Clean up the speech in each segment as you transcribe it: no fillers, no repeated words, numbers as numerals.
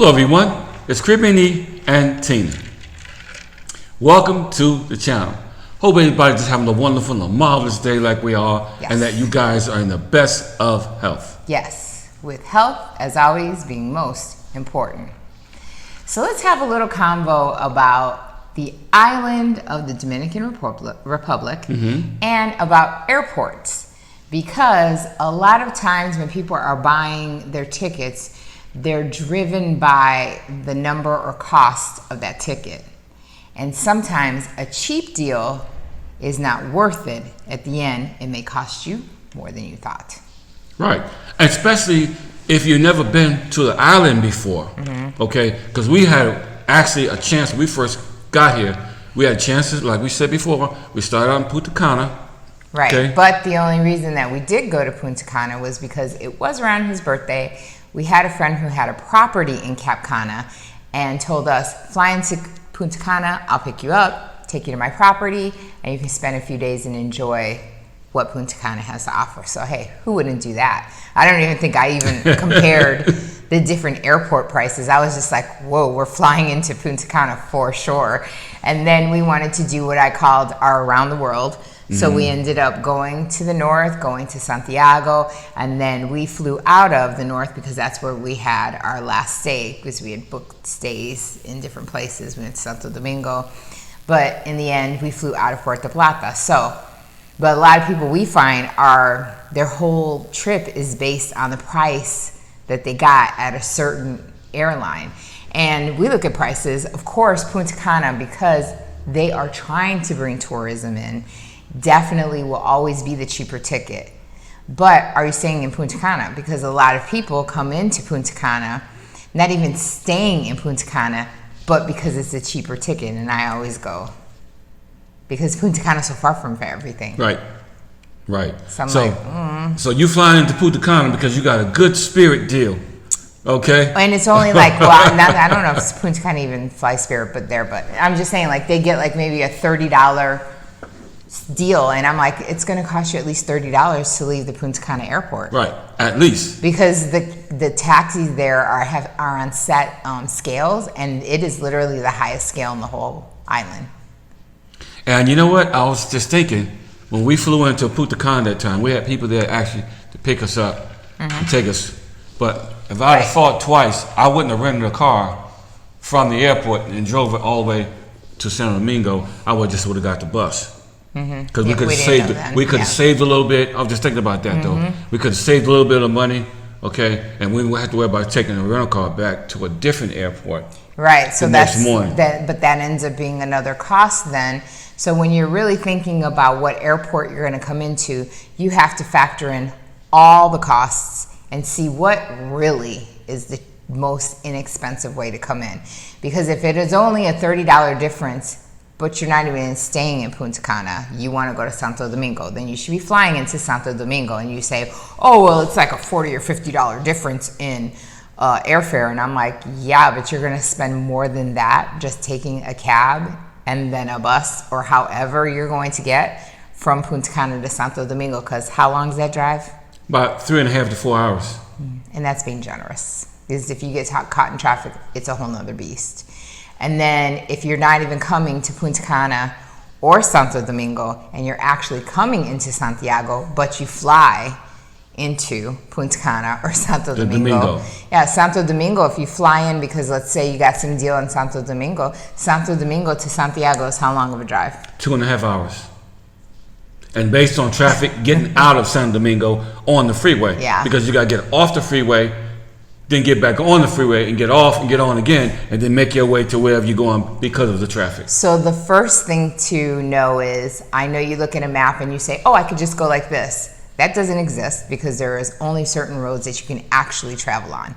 Hello everyone, it's Cribini and Tina. Welcome to the channel. Hope everybody's just having a wonderful and marvelous day like we are, Yes. and that you guys are in the best of health. Yes, with health, as always, being most important. So let's have a little convo about the island of the Dominican Republic and about airports. Because a lot of times when people are buying their tickets, they're driven by the number or cost of that ticket. And sometimes a cheap deal is not worth it. At the end, it may cost you more than you thought. Right, especially if you've never been to the island before, okay? Because we had actually a chance, when we first got here, we had chances, like we said before, we started out in Punta Cana. Right, Okay. But the only reason that we did go to Punta Cana was because it was around his birthday. We had a friend who had a property in Cap Cana and told us, fly into Punta Cana, I'll pick you up, take you to my property, and you can spend a few days and enjoy what Punta Cana has to offer. So hey, who wouldn't do that? I don't even think I even compared the different airport prices. I was just like, whoa, we're flying into Punta Cana for sure. And then we wanted to do what I called our around the world. So we ended up going to the north, going to Santiago, and then we flew out of the north because that's where we had our last stay, because we had booked stays in different places. We went to Santo Domingo, but in the end, we flew out of Puerto Plata. But a lot of people we find their whole trip is based on the price that they got at a certain airline. And we look at prices, of course, Punta Cana, because they are trying to bring tourism in, definitely will always be the cheaper ticket. But are you staying in Punta Cana? Because a lot of people come into Punta Cana, not even staying in Punta Cana, but because it's a cheaper ticket. And I always go, because Punta Cana is so far from everything. Right. So I'm like, So you flying into Punta Cana because you got a good Spirit deal, okay? And it's only like, well, I don't know if Punta Cana even flies Spirit, but I'm just saying, like, they get like maybe a $30 deal, and I'm like, it's going to cost you at least $30 to leave the Punta Cana airport. Right, at least. Because the taxis there are on set scales, and it is literally the highest scale in the whole island. And you know what? I was just thinking, when we flew into Punta Cana that time, we had people there actually to pick us up and take us. But if I'd have thought twice, I wouldn't have rented a car from the airport and drove it all the way to Santo Domingo. I would have got the bus. Because we could have saved a little bit. I was just thinking about that though. We could have saved a little bit of money, okay, and we wouldn't have to worry about taking a rental car back to a different airport. Right. So next morning. But that ends up being another cost then. So when you're really thinking about what airport you're going to come into, you have to factor in all the costs and see what really is the most inexpensive way to come in. Because if it is only a $30 difference, but you're not even staying in Punta Cana, you want to go to Santo Domingo, then you should be flying into Santo Domingo, and you say, oh, well, it's like a $40 or $50 difference in airfare. And I'm like, yeah, but you're going to spend more than that just taking a cab and then a bus, or however you're going to get from Punta Cana to Santo Domingo, because how long is that drive? About 3.5 to 4 hours. And that's being generous, because if you get caught in traffic, it's a whole nother beast. And then if you're not even coming to Punta Cana or Santo Domingo, and you're actually coming into Santiago, but you fly into Punta Cana or Santo Domingo. Yeah, Santo Domingo, if you fly in, because let's say you got some deal in Santo Domingo to Santiago is how long of a drive? 2.5 hours. And based on traffic, getting out of Santo Domingo on the freeway. Yeah. Because you got to get off the freeway, then get back on the freeway and get off and get on again, and then make your way to wherever you're going because of the traffic. So the first thing to know is, I know you look at a map and you say, oh, I could just go like this. That doesn't exist, because there is only certain roads that you can actually travel on.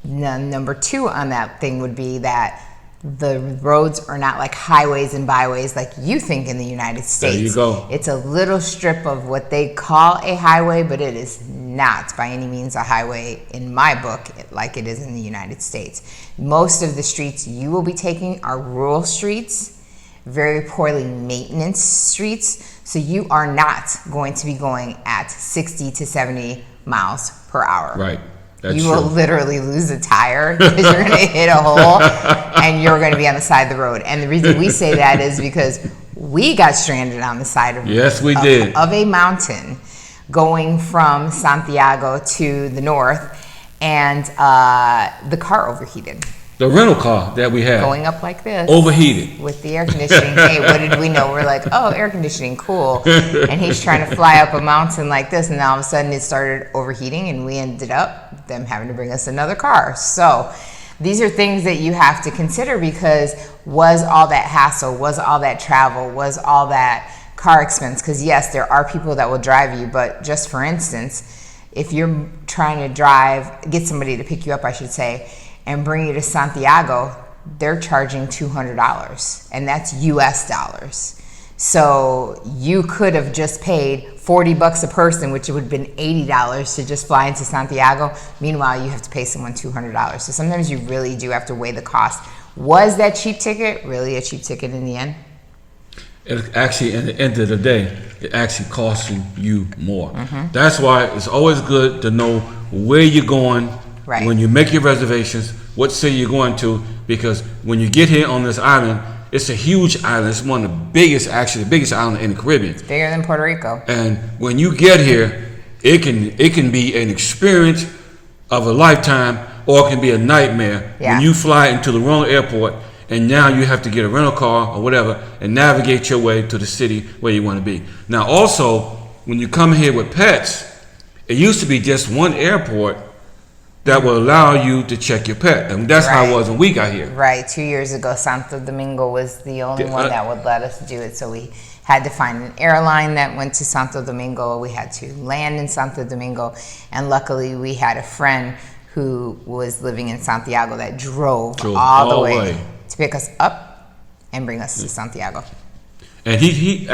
Now, number two on that thing would be that the roads are not like highways and byways like you think in the United States. There you go. It's a little strip of what they call a highway, but it is not by any means a highway in my book like it is in the United States. Most of the streets you will be taking are rural streets, very poorly maintenance streets, so you are not going to be going at 60 to 70 miles per hour. Right. That's You will true. literally lose a tire because you're going to hit a hole and you're going to be on the side of the road. And the reason we say that is because we got stranded on the side of Yes, we did. of a mountain going from Santiago to the north, and the car overheated. The rental car that we had Going up like this. overheated. With the air conditioning. Hey, what did we know? We're like, oh, air conditioning, cool. And he's trying to fly up a mountain like this, and all of a sudden it started overheating, and we ended up them having to bring us another car. So these are things that you have to consider, because was all that hassle, was all that travel, was all that car expense? Because yes, there are people that will drive you, but just for instance, if you're trying to get somebody to pick you up, I should say, and bring you to Santiago, they're charging $200, and that's US dollars. So you could have just paid $40 a person, which would have been $80 to just fly into Santiago. Meanwhile, you have to pay someone $200. So sometimes you really do have to weigh the cost. Was that cheap ticket really a cheap ticket in the end? It actually, at the end of the day, it actually costing you more. Mm-hmm. That's why it's always good to know where you're going. Right. When you make your reservations, what city you're going to, because when you get here on this island, it's a huge island. It's one of the biggest, actually the biggest island in the Caribbean. Bigger than Puerto Rico. And when you get here, it can be an experience of a lifetime, or it can be a nightmare. Yeah. When you fly into the wrong airport, and now you have to get a rental car or whatever and navigate your way to the city where you want to be. Now also, when you come here with pets, it used to be just one airport that will allow you to check your pet. And that's how it was when we got here. Right. 2 years ago, Santo Domingo was the only one that would let us do it. So we had to find an airline that went to Santo Domingo. We had to land in Santo Domingo. And luckily, we had a friend who was living in Santiago that drove all the way to pick us up and bring us to Santiago. And he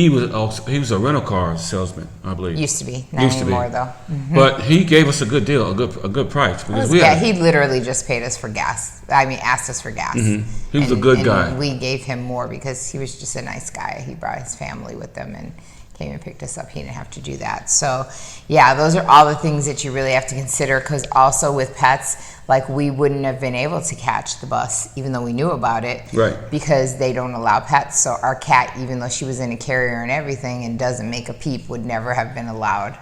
was a rental car salesman, I believe. Used to be, not anymore though. Mm-hmm. But he gave us a good deal, a good price, because he literally just paid us for gas. I mean, asked us for gas. Mm-hmm. He was a good guy. We gave him more because he was just a nice guy. He brought his family with him and came and picked us up. He didn't have to do that. So, yeah, those are all the things that you really have to consider, because also with pets, like we wouldn't have been able to catch the bus even though we knew about it, right? Because they don't allow pets. So our cat, even though she was in a carrier and everything and doesn't make a peep, would never have been allowed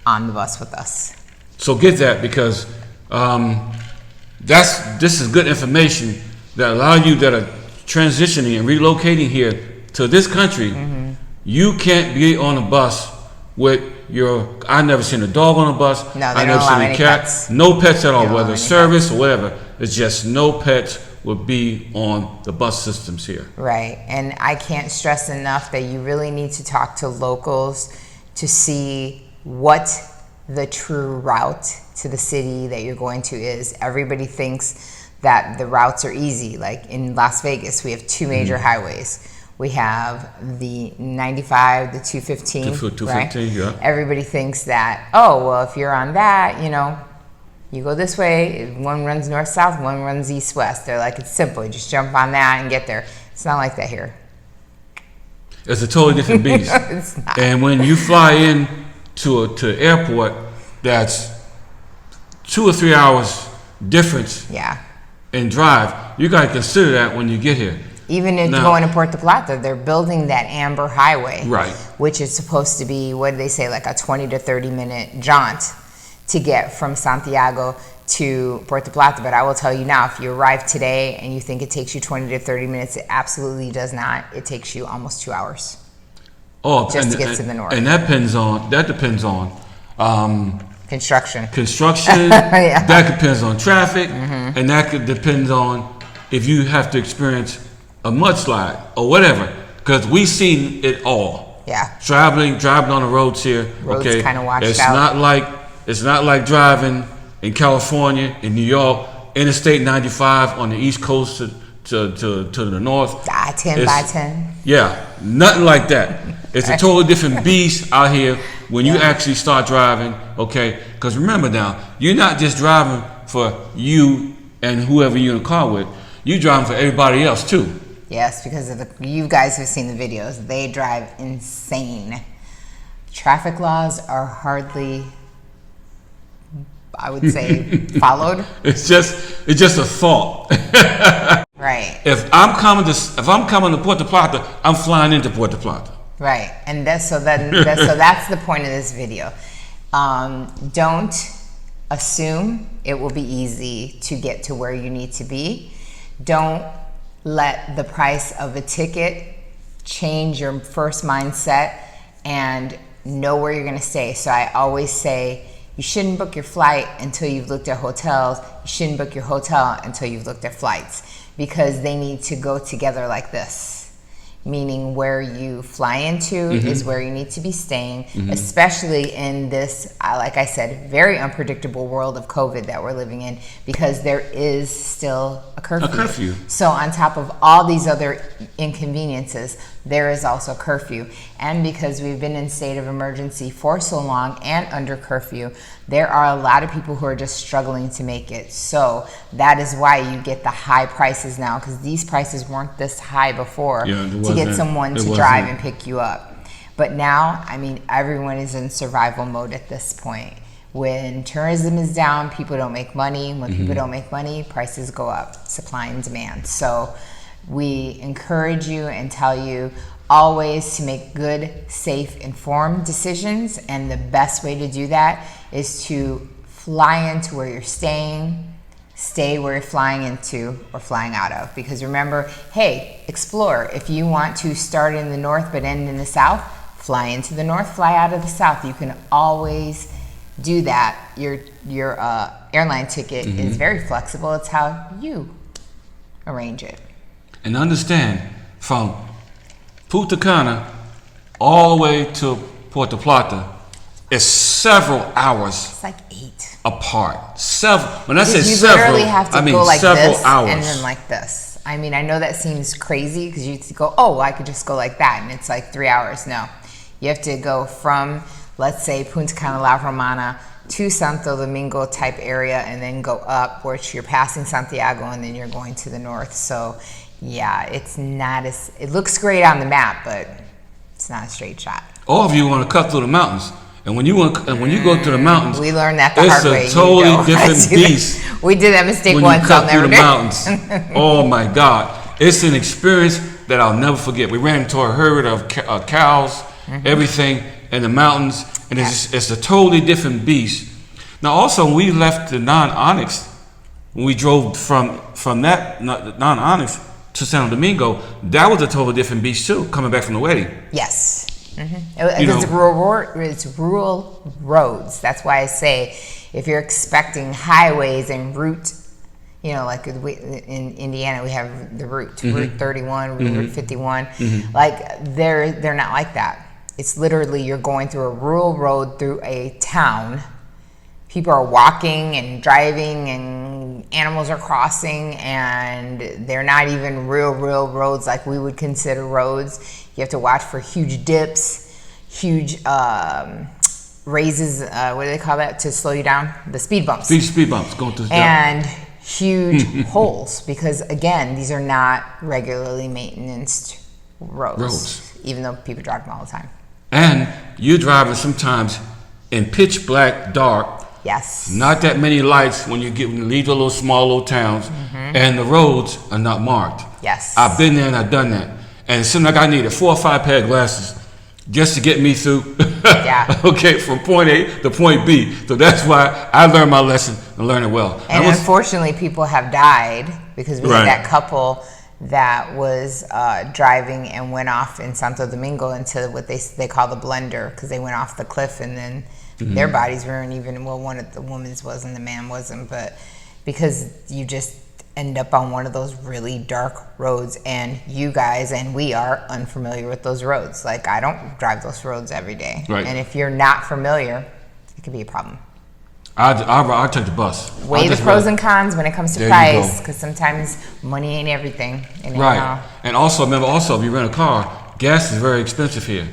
on the bus with us. So get that, because this is good information that allow you that are transitioning and relocating here to this country. Mm-hmm. You can't be on a bus with I never seen a dog on a bus. No, they I don't never allow seen a any cat. pets. No pets at all, They don't whether allow service or whatever. It's just no pets will be on the bus systems here. Right, and I can't stress enough that you really need to talk to locals to see what the true route to the city that you're going to is. Everybody thinks that the routes are easy. Like in Las Vegas, we have two major highways. We have the 95, the 215, 215, right? yeah. Everybody thinks that, oh, well, if you're on that, you go this way, one runs north-south, one runs east-west. They're like, it's simple. You just jump on that and get there. It's not like that here. It's a totally different beast. It's not. And when you fly in to an airport that's 2 or 3 hours difference in drive, you got to consider that when you get here. Even if Now, going to Puerto Plata, they're building that Amber Highway, right? Which is supposed to be, what do they say, like a 20 to 30 minute jaunt to get from Santiago to Puerto Plata. But I will tell you now, if you arrive today and you think it takes you 20 to 30 minutes, it absolutely does not. It takes you almost 2 hours. Just to get to the north. And that depends on construction. Yeah. That depends on traffic, and that depends on if you have to experience a mudslide or whatever, because we've seen it all. Yeah. Driving on the roads here. Roads okay. kind of washed It's out. not like driving in California, in New York, Interstate 95 on the East Coast to the north. 10 by 10. Yeah, nothing like that. It's a totally different beast out here when you actually start driving, okay? Because remember now, you're not just driving for you and whoever you're in a car with. You're driving for everybody else too. Yes, because you guys have seen the videos. They drive insane. Traffic laws are hardly I would say, followed. It's just a thought. Right. If I'm coming to Puerto Plata, I'm flying into Puerto Plata. Right, and that's the point of this video. Don't assume it will be easy to get to where you need to be. Don't let the price of a ticket change your first mindset and know where you're going to stay. So I always say you shouldn't book your flight until you've looked at hotels. You shouldn't book your hotel until you've looked at flights, because they need to go together like this. Meaning where you fly into is where you need to be staying, especially in this, like I said, very unpredictable world of COVID that we're living in, because there is still a curfew. So on top of all these other inconveniences, there is also curfew. And because we've been in state of emergency for so long and under curfew, there are a lot of people who are just struggling to make it. So that is why you get the high prices now, because these prices weren't this high before to get someone to drive and pick you up. But now, I mean, everyone is in survival mode at this point. When tourism is down, people don't make money. When people don't make money, prices go up, supply and demand. So we encourage you and tell you always to make good, safe, informed decisions. And the best way to do that is to fly into where you're staying, stay where you're flying into or flying out of. Because remember, hey, explore. If you want to start in the north but end in the south, fly into the north, fly out of the south. You can always do that. Your airline ticket is very flexible. It's how you arrange it. And understand, from Punta Cana all the way to Puerto Plata is several hours. It's like 8 apart. When I say you several, literally have to I mean go like several this hours. and then like this. I mean, I know that seems crazy because you go, oh, I could just go like that and it's like 3 hours. No, you have to go from, let's say, Punta Cana, La Romana to Santo Domingo type area and then go up, which you're passing Santiago and then you're going to the north. So yeah, it's not it looks great on the map, but it's not a straight shot. All of you want to cut through the mountains. And when you go to the mountains, we learned that the hard way. It's a totally different beast. We did that mistake when once. You cut through the mountains. Oh my God, it's an experience that I'll never forget. We ran into a herd of cows, everything in the mountains, and it's a totally different beast. Now, also, when we left the non-Onyx, when we drove from that non-Onyx to Santo Domingo, that was a totally different beast too. Coming back from the wedding. Yes. It's rural roads. That's why I say, if you're expecting highways and route, like in Indiana we have the route 31, Route 51. Like they're not like that. It's literally you're going through a rural road through a town. People are walking and driving and animals are crossing, and they're not even real roads like we would consider roads. You have to watch for huge dips, huge raises, what do they call that, to slow you down? The speed bumps. Speed bumps. Going to and huge holes, because again, these are not regularly maintained roads, even though people drive them all the time. And you're driving sometimes in pitch black, dark. Yes. Not that many lights when you leave the small little towns, and the roads are not marked. Yes. I've been there and I've done that. And it seemed like I needed 4 or 5 pair of glasses just to get me through. Yeah. Okay, from point A to point B. So that's why I learned my lesson and learned it well. And unfortunately, people have died because we had that couple that was driving and went off in Santo Domingo into what they call the blender, because they went off the cliff and then their bodies weren't even, one of the woman's was and the man wasn't, but because you just end up on one of those really dark roads, and you guys and we are unfamiliar with those roads. Like, I don't drive those roads every day. Right. And if you're not familiar, it could be a problem. I take the bus. Weigh the pros and cons when it comes to price, because sometimes money ain't everything. Right. And also, remember, if you rent a car, gas is very expensive here.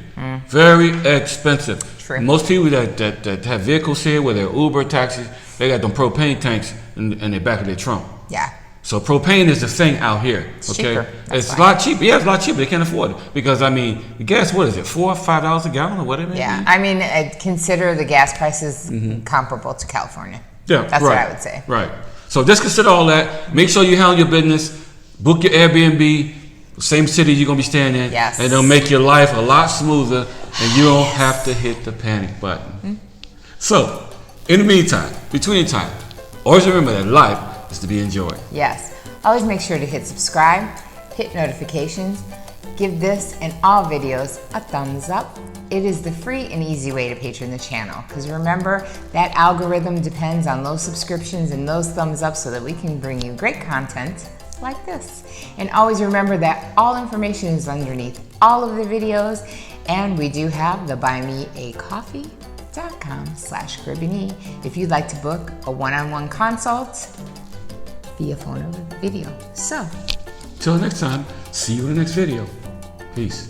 Very expensive. True. Most people that have vehicles here, whether they're Uber, taxis, they got them propane tanks in the back of their trunk. Yeah. So propane is the thing out here. It's cheaper. It's a lot cheaper. Yeah, it's a lot cheaper. They can't afford it because the gas. What is it? $4 or $5 a gallon or whatever. Yeah, I mean, consider the gas prices comparable to California. Yeah, That's what I would say. Right. So just consider all that. Make sure you handle your business. Book your Airbnb, same city you're going to be staying in. Yes. And it'll make your life a lot smoother, and you don't have to hit the panic button. Mm-hmm. So, in the meantime, between the time, always remember that life is to be enjoyed. Yes. Always make sure to hit subscribe, hit notifications, give this and all videos a thumbs up. It is the free and easy way to patron the channel, because remember, that algorithm depends on those subscriptions and those thumbs up so that we can bring you great content like this. And always remember that all information is underneath all of the videos, and we do have the buymeacoffee.com/Caribbean if you'd like to book a one-on-one consult via phone or video. So, till next time, see you in the next video. Peace.